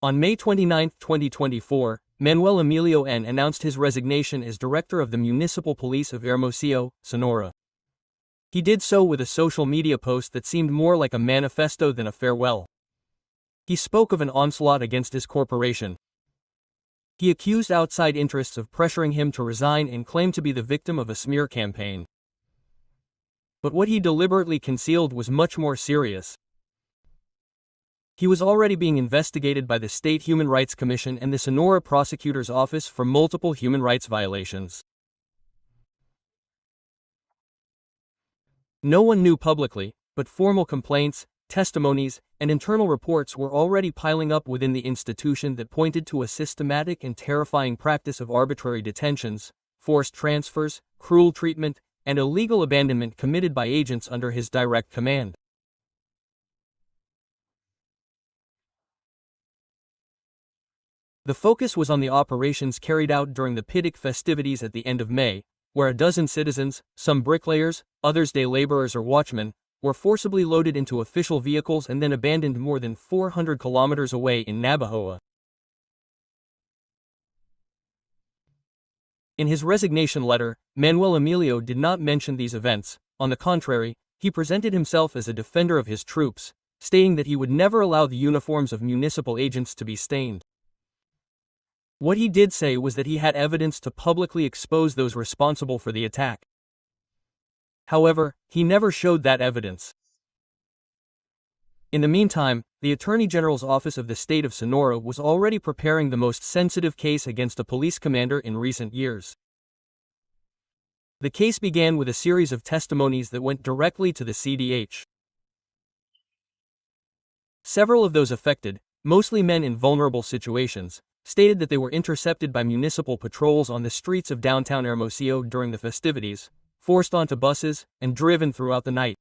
On May 29, 2024, Manuel Emilio announced his resignation as director of the Municipal Police of Hermosillo, Sonora. He did so with a social media post that seemed more like a manifesto than a farewell. He spoke of an onslaught against his corporation. He accused outside interests of pressuring him to resign and claimed to be the victim of a smear campaign. But what he deliberately concealed was much more serious. He was already being investigated by the State Human Rights Commission and the Sonora Prosecutor's Office for multiple human rights violations. No one knew publicly, but formal complaints, testimonies, and internal reports were already piling up within the institution that pointed to a systematic and terrifying practice of arbitrary detentions, forced transfers, cruel treatment, and illegal abandonment committed by agents under his direct command. The focus was on the operations carried out during the Pitik festivities at the end of May, where a dozen citizens, some bricklayers, others day laborers or watchmen, were forcibly loaded into official vehicles and then abandoned more than 400 kilometers away in Navajoa. In his resignation letter, Manuel Emilio did not mention these events. On the contrary, he presented himself as a defender of his troops, stating that he would never allow the uniforms of municipal agents to be stained. What he did say was that he had evidence to publicly expose those responsible for the attack. However, he never showed that evidence. In the meantime, the Attorney General's Office of the State of Sonora was already preparing the most sensitive case against a police commander in recent years. The case began with a series of testimonies that went directly to the CDH. Several of those affected, mostly men in vulnerable situations, stated that they were intercepted by municipal patrols on the streets of downtown Hermosillo during the festivities, forced onto buses, and driven throughout the night.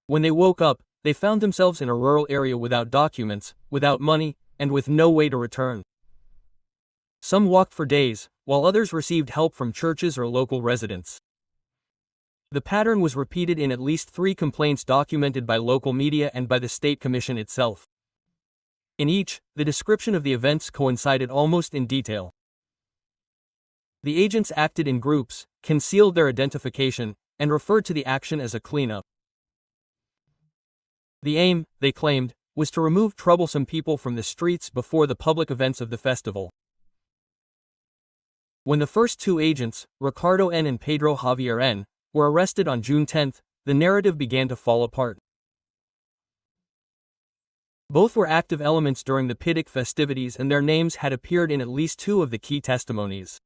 When they woke up, they found themselves in a rural area without documents, without money, and with no way to return. Some walked for days, while others received help from churches or local residents. The pattern was repeated in at least 3 complaints documented by local media and by the State Commission itself. In each, the description of the events coincided almost in detail. The agents acted in groups, concealed their identification, and referred to the action as a cleanup. The aim, they claimed, was to remove troublesome people from the streets before the public events of the festival. When the first 2 agents, Ricardo N. and Pedro Javier N., were arrested on June 10, the narrative began to fall apart. Both were active elements during the Pitik festivities and their names had appeared in at least 2 of the key testimonies.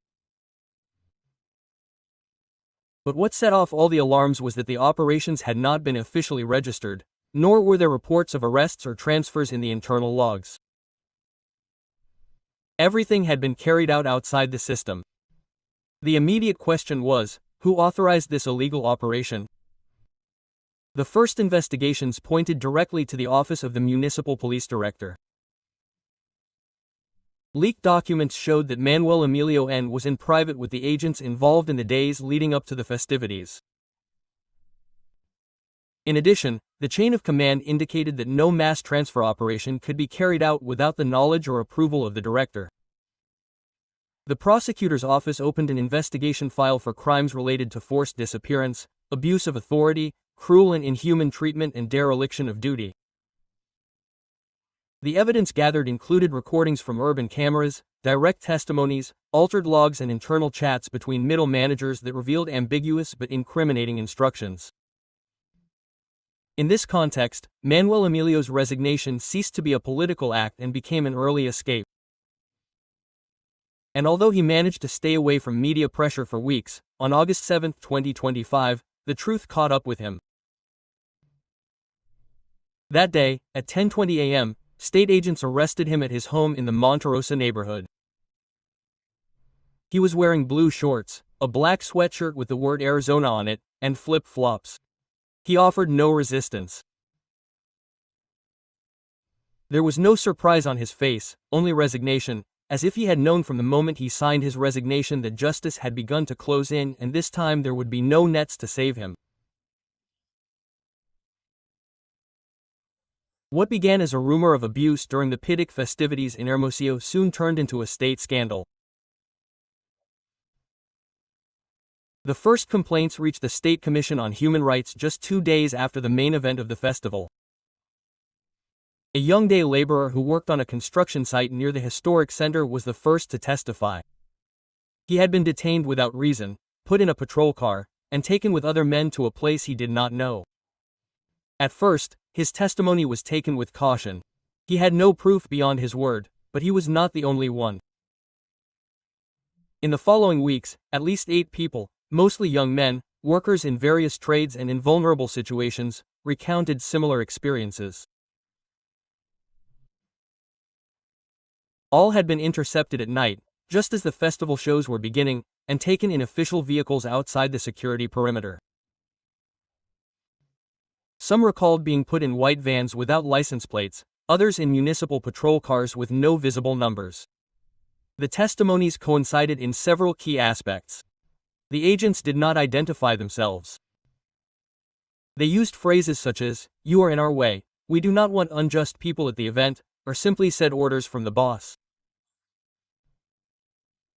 But what set off all the alarms was that the operations had not been officially registered, nor were there reports of arrests or transfers in the internal logs. Everything had been carried out outside the system. The immediate question was, who authorized this illegal operation? The first investigations pointed directly to the office of the municipal police director. Leaked documents showed that Manuel Emilio N. was in private with the agents involved in the days leading up to the festivities. In addition, the chain of command indicated that no mass transfer operation could be carried out without the knowledge or approval of the director. The prosecutor's office opened an investigation file for crimes related to forced disappearance, abuse of authority, cruel and inhuman treatment, and dereliction of duty. The evidence gathered included recordings from urban cameras, direct testimonies, altered logs, and internal chats between middle managers that revealed ambiguous but incriminating instructions. In this context, Manuel Emilio's resignation ceased to be a political act and became an early escape. And although he managed to stay away from media pressure for weeks, on August 7, 2025, the truth caught up with him. That day, at 10:20 a.m., state agents arrested him at his home in the Monterosa neighborhood. He was wearing blue shorts, a black sweatshirt with the word Arizona on it, and flip-flops. He offered no resistance. There was no surprise on his face, only resignation, as if he had known from the moment he signed his resignation that justice had begun to close in and this time there would be no nets to save him. What began as a rumor of abuse during the Pitic festivities in Hermosillo soon turned into a state scandal. The first complaints reached the State Commission on Human Rights just 2 days after the main event of the festival. A young day laborer who worked on a construction site near the historic center was the first to testify. He had been detained without reason, put in a patrol car, and taken with other men to a place he did not know. At first, his testimony was taken with caution. He had no proof beyond his word, but he was not the only one. In the following weeks, at least 8 people, mostly young men, workers in various trades and in vulnerable situations, recounted similar experiences. All had been intercepted at night, just as the festival shows were beginning, and taken in official vehicles outside the security perimeter. Some recalled being put in white vans without license plates, others in municipal patrol cars with no visible numbers. The testimonies coincided in several key aspects. The agents did not identify themselves. They used phrases such as, "You are in our way, we do not want unjust people at the event," or simply said orders from the boss.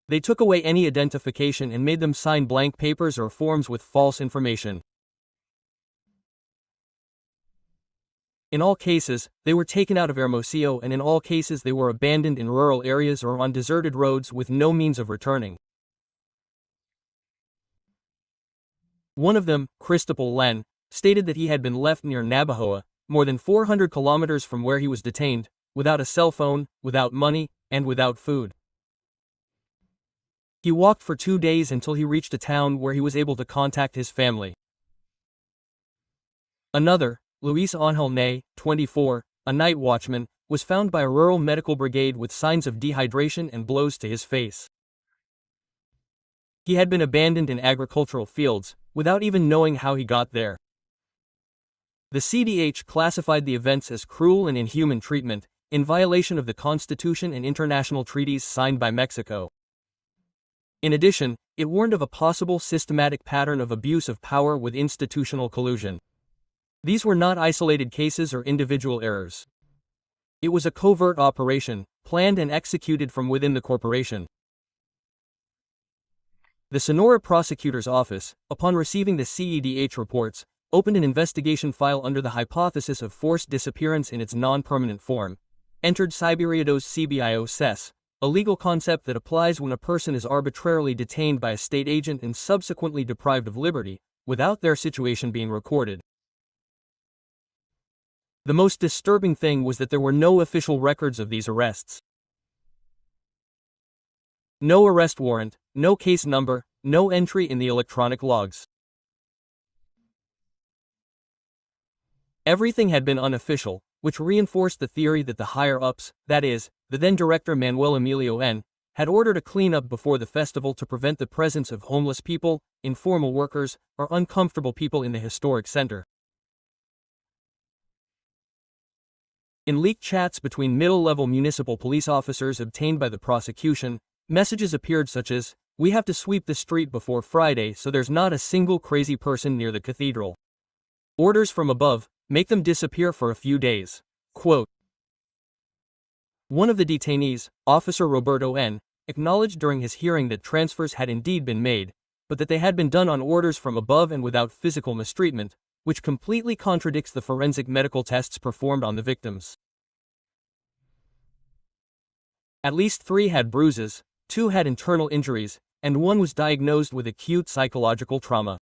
They took away any identification and made them sign blank papers or forms with false information. In all cases, they were taken out of Hermosillo, and in all cases they were abandoned in rural areas or on deserted roads with no means of returning. One of them, Cristobal Len, stated that he had been left near Navajoa, more than 400 kilometers from where he was detained, without a cell phone, without money, and without food. He walked for 2 days until he reached a town where he was able to contact his family. Another, Luis Angel Ney, 24, a night watchman, was found by a rural medical brigade with signs of dehydration and blows to his face. He had been abandoned in agricultural fields, without even knowing how he got there. The CDH classified the events as cruel and inhuman treatment, in violation of the Constitution and international treaties signed by Mexico. In addition, it warned of a possible systematic pattern of abuse of power with institutional collusion. These were not isolated cases or individual errors. It was a covert operation, planned and executed from within the corporation. The Sonora Prosecutor's Office, upon receiving the CEDH reports, opened an investigation file under the hypothesis of forced disappearance in its non-permanent form, entered Siberiados CBIO-SES, a legal concept that applies when a person is arbitrarily detained by a state agent and subsequently deprived of liberty, without their situation being recorded. The most disturbing thing was that there were no official records of these arrests. No arrest warrant, no case number, no entry in the electronic logs. Everything had been unofficial, which reinforced the theory that the higher-ups, that is, the then-director Manuel Emilio N., had ordered a cleanup before the festival to prevent the presence of homeless people, informal workers, or uncomfortable people in the historic center. In leaked chats between middle-level municipal police officers obtained by the prosecution, messages appeared such as, "We have to sweep the street before Friday so there's not a single crazy person near the cathedral. Orders from above, make them disappear for a few days." Quote. One of the detainees, Officer Roberto N., acknowledged during his hearing that transfers had indeed been made, but that they had been done on orders from above and without physical mistreatment, which completely contradicts the forensic medical tests performed on the victims. At least 3 had bruises, 2 had internal injuries, and 1 was diagnosed with acute psychological trauma.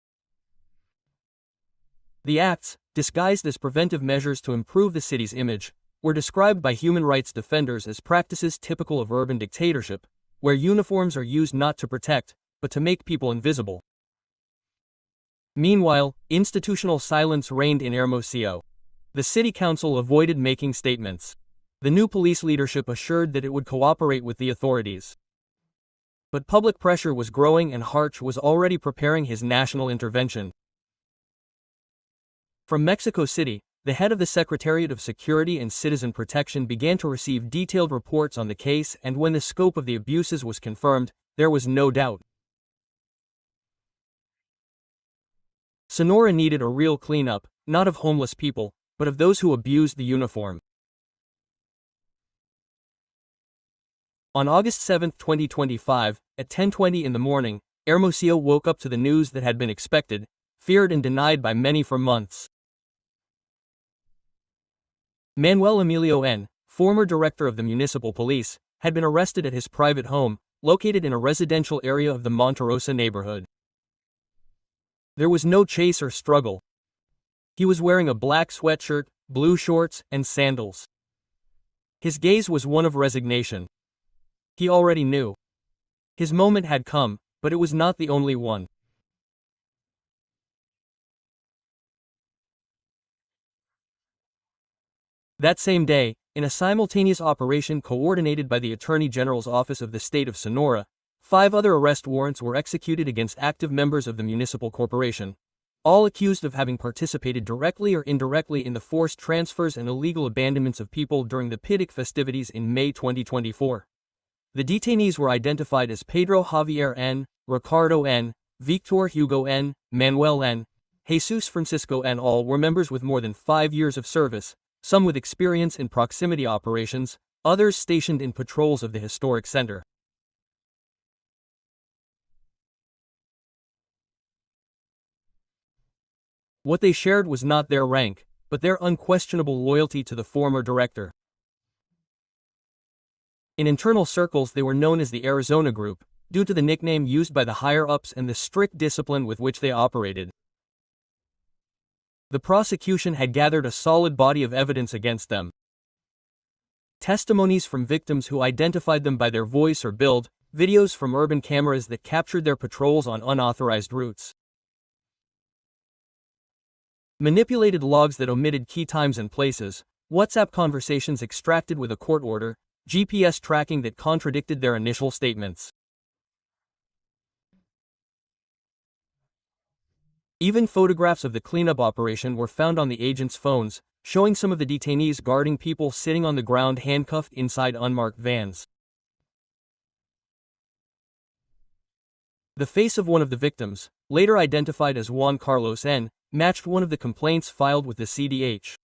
The acts, disguised as preventive measures to improve the city's image, were described by human rights defenders as practices typical of urban dictatorship, where uniforms are used not to protect, but to make people invisible. Meanwhile, institutional silence reigned in Hermosillo. The city council avoided making statements. The new police leadership assured that it would cooperate with the authorities. But public pressure was growing and Harch was already preparing his national intervention. From Mexico City, the head of the Secretariat of Security and Citizen Protection began to receive detailed reports on the case, and when the scope of the abuses was confirmed, there was no doubt. Sonora needed a real cleanup, not of homeless people, but of those who abused the uniform. On August 7, 2025, at 10:20 in the morning, Hermosillo woke up to the news that had been expected, feared and denied by many for months. Manuel Emilio N., former director of the municipal police, had been arrested at his private home, located in a residential area of the Monte Rosa neighborhood. There was no chase or struggle. He was wearing a black sweatshirt, blue shorts, and sandals. His gaze was one of resignation. He already knew. His moment had come, but it was not the only one. That same day, in a simultaneous operation coordinated by the Attorney General's Office of the State of Sonora, 5 other arrest warrants were executed against active members of the municipal corporation, all accused of having participated directly or indirectly in the forced transfers and illegal abandonments of people during the PIDIC festivities in May 2024. The detainees were identified as Pedro Javier N., Ricardo N., Victor Hugo N., Manuel N., Jesus Francisco N. All were members with more than 5 years of service, some with experience in proximity operations, others stationed in patrols of the historic center. What they shared was not their rank, but their unquestionable loyalty to the former director. In internal circles they were known as the Arizona Group, due to the nickname used by the higher-ups and the strict discipline with which they operated. The prosecution had gathered a solid body of evidence against them. Testimonies from victims who identified them by their voice or build, videos from urban cameras that captured their patrols on unauthorized routes, manipulated logs that omitted key times and places, WhatsApp conversations extracted with a court order, GPS tracking that contradicted their initial statements. Even photographs of the cleanup operation were found on the agents' phones, showing some of the detainees guarding people sitting on the ground handcuffed inside unmarked vans. The face of one of the victims, later identified as Juan Carlos N., matched one of the complaints filed with the CDH.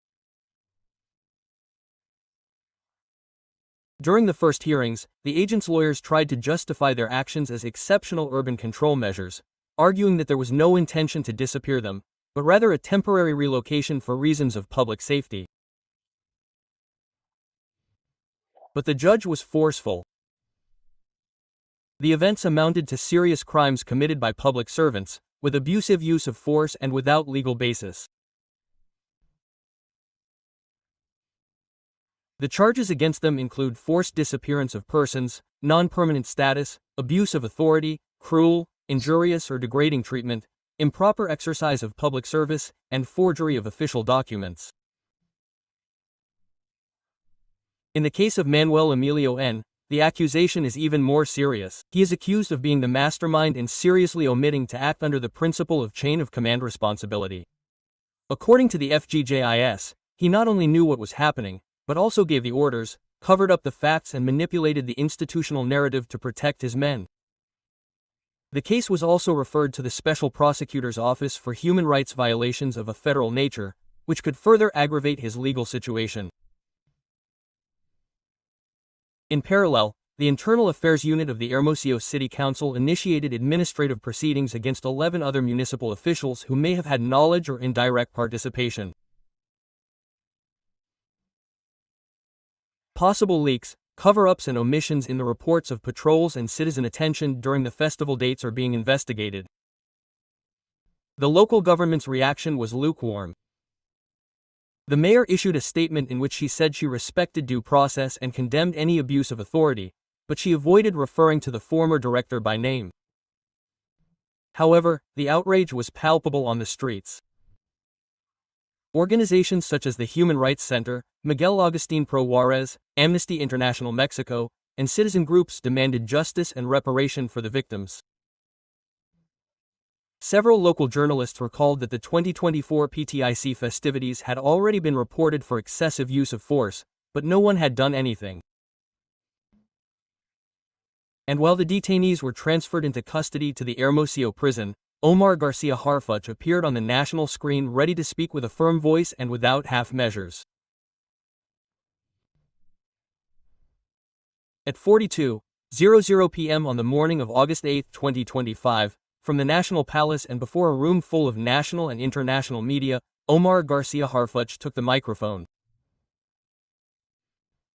During the first hearings, the agents' lawyers tried to justify their actions as exceptional urban control measures, arguing that there was no intention to disappear them, but rather a temporary relocation for reasons of public safety. But the judge was forceful. The events amounted to serious crimes committed by public servants, with abusive use of force and without legal basis. The charges against them include forced disappearance of persons, non-permanent status, abuse of authority, cruel, injurious or degrading treatment, improper exercise of public service, and forgery of official documents. In the case of Manuel Emilio N., the accusation is even more serious. He is accused of being the mastermind and seriously omitting to act under the principle of chain of command responsibility. According to the FGJIS, he not only knew what was happening, but also gave the orders, covered up the facts and manipulated the institutional narrative to protect his men. The case was also referred to the Special Prosecutor's Office for Human Rights violations of a federal nature, which could further aggravate his legal situation. In parallel, the Internal Affairs Unit of the Hermosillo City Council initiated administrative proceedings against 11 other municipal officials who may have had knowledge or indirect participation. Possible leaks, cover-ups and omissions in the reports of patrols and citizen attention during the festival dates are being investigated. The local government's reaction was lukewarm. The mayor issued a statement in which she said she respected due process and condemned any abuse of authority, but she avoided referring to the former director by name. However, the outrage was palpable on the streets. Organizations such as the Human Rights Center, Miguel Agustin Pro Juarez, Amnesty International Mexico, and citizen groups demanded justice and reparation for the victims. Several local journalists recalled that the 2024 PTIC festivities had already been reported for excessive use of force, but no one had done anything. And while the detainees were transferred into custody to the Hermosillo prison, Omar Garcia Harfuch appeared on the national screen ready to speak with a firm voice and without half measures. At 42:00 p.m. on the morning of August 8, 2025, from the National Palace and before a room full of national and international media, Omar Garcia Harfuch took the microphone.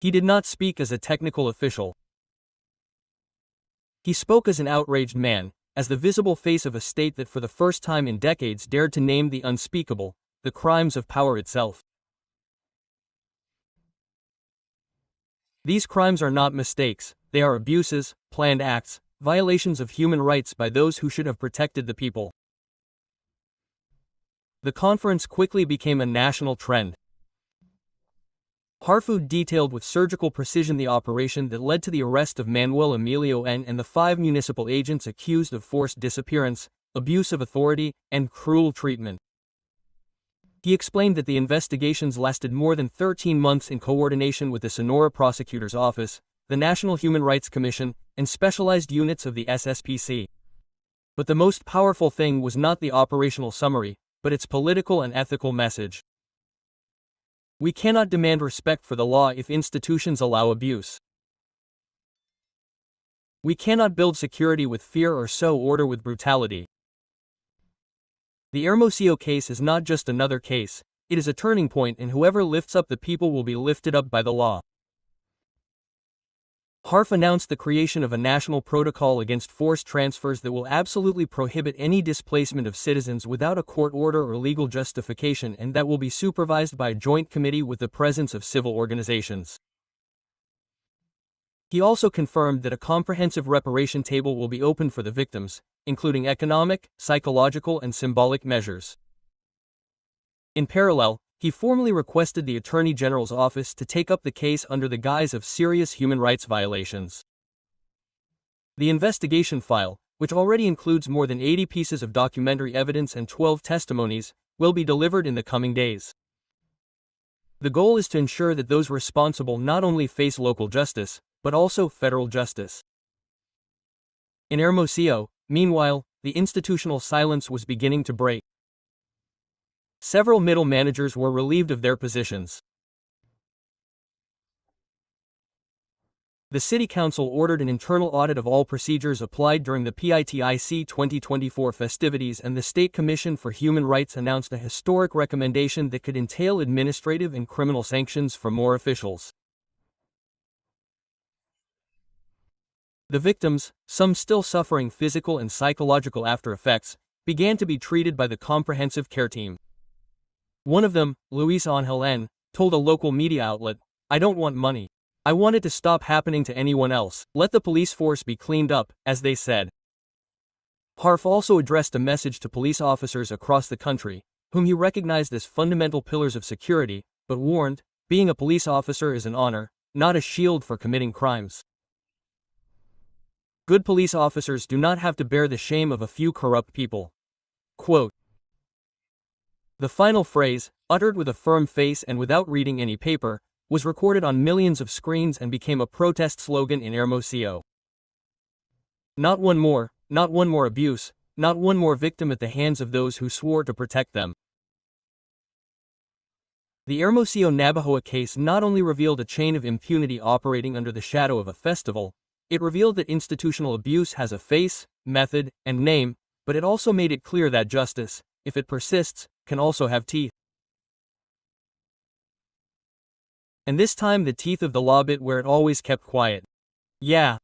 He did not speak as a technical official. He spoke as an outraged man, as the visible face of a state that for the first time in decades dared to name the unspeakable, the crimes of power itself. These crimes are not mistakes, they are abuses, planned acts, violations of human rights by those who should have protected the people. The conference quickly became a national trend. Harfuch detailed with surgical precision the operation that led to the arrest of Manuel Emilio and the 5 municipal agents accused of forced disappearance, abuse of authority, and cruel treatment. He explained that the investigations lasted more than 13 months in coordination with the Sonora Prosecutor's Office, the National Human Rights Commission, and specialized units of the SSPC. But the most powerful thing was not the operational summary, but its political and ethical message. We cannot demand respect for the law if institutions allow abuse. We cannot build security with fear or sow order with brutality. The Hermosillo case is not just another case, it is a turning point, and whoever lifts up the people will be lifted up by the law. Harf announced the creation of a national protocol against forced transfers that will absolutely prohibit any displacement of citizens without a court order or legal justification, and that will be supervised by a joint committee with the presence of civil organizations. He also confirmed that a comprehensive reparation table will be opened for the victims, including economic, psychological, and symbolic measures. In parallel, he formally requested the Attorney General's office to take up the case under the guise of serious human rights violations. The investigation file, which already includes more than 80 pieces of documentary evidence and 12 testimonies, will be delivered in the coming days. The goal is to ensure that those responsible not only face local justice, but also federal justice. In Hermosillo, meanwhile, the institutional silence was beginning to break. Several middle managers were relieved of their positions. The City Council ordered an internal audit of all procedures applied during the PITIC 2024 festivities, and the State Commission for Human Rights announced a historic recommendation that could entail administrative and criminal sanctions for more officials. The victims, some still suffering physical and psychological after effects, began to be treated by the comprehensive care team. One of them, Luis Angel N., told a local media outlet, "I don't want money. I want it to stop happening to anyone else. Let the police force be cleaned up," as they said. Harf also addressed a message to police officers across the country, whom he recognized as fundamental pillars of security, but warned, being a police officer is an honor, not a shield for committing crimes. Good police officers do not have to bear the shame of a few corrupt people. Quote. The final phrase, uttered with a firm face and without reading any paper, was recorded on millions of screens and became a protest slogan in Hermosillo. Not one more abuse, not one more victim at the hands of those who swore to protect them. The Hermosillo Navajoa case not only revealed a chain of impunity operating under the shadow of a festival, it revealed that institutional abuse has a face, method, and name, but it also made it clear that justice, if it persists, can also have teeth. And this time the teeth of the law bit where it always kept quiet. Yeah,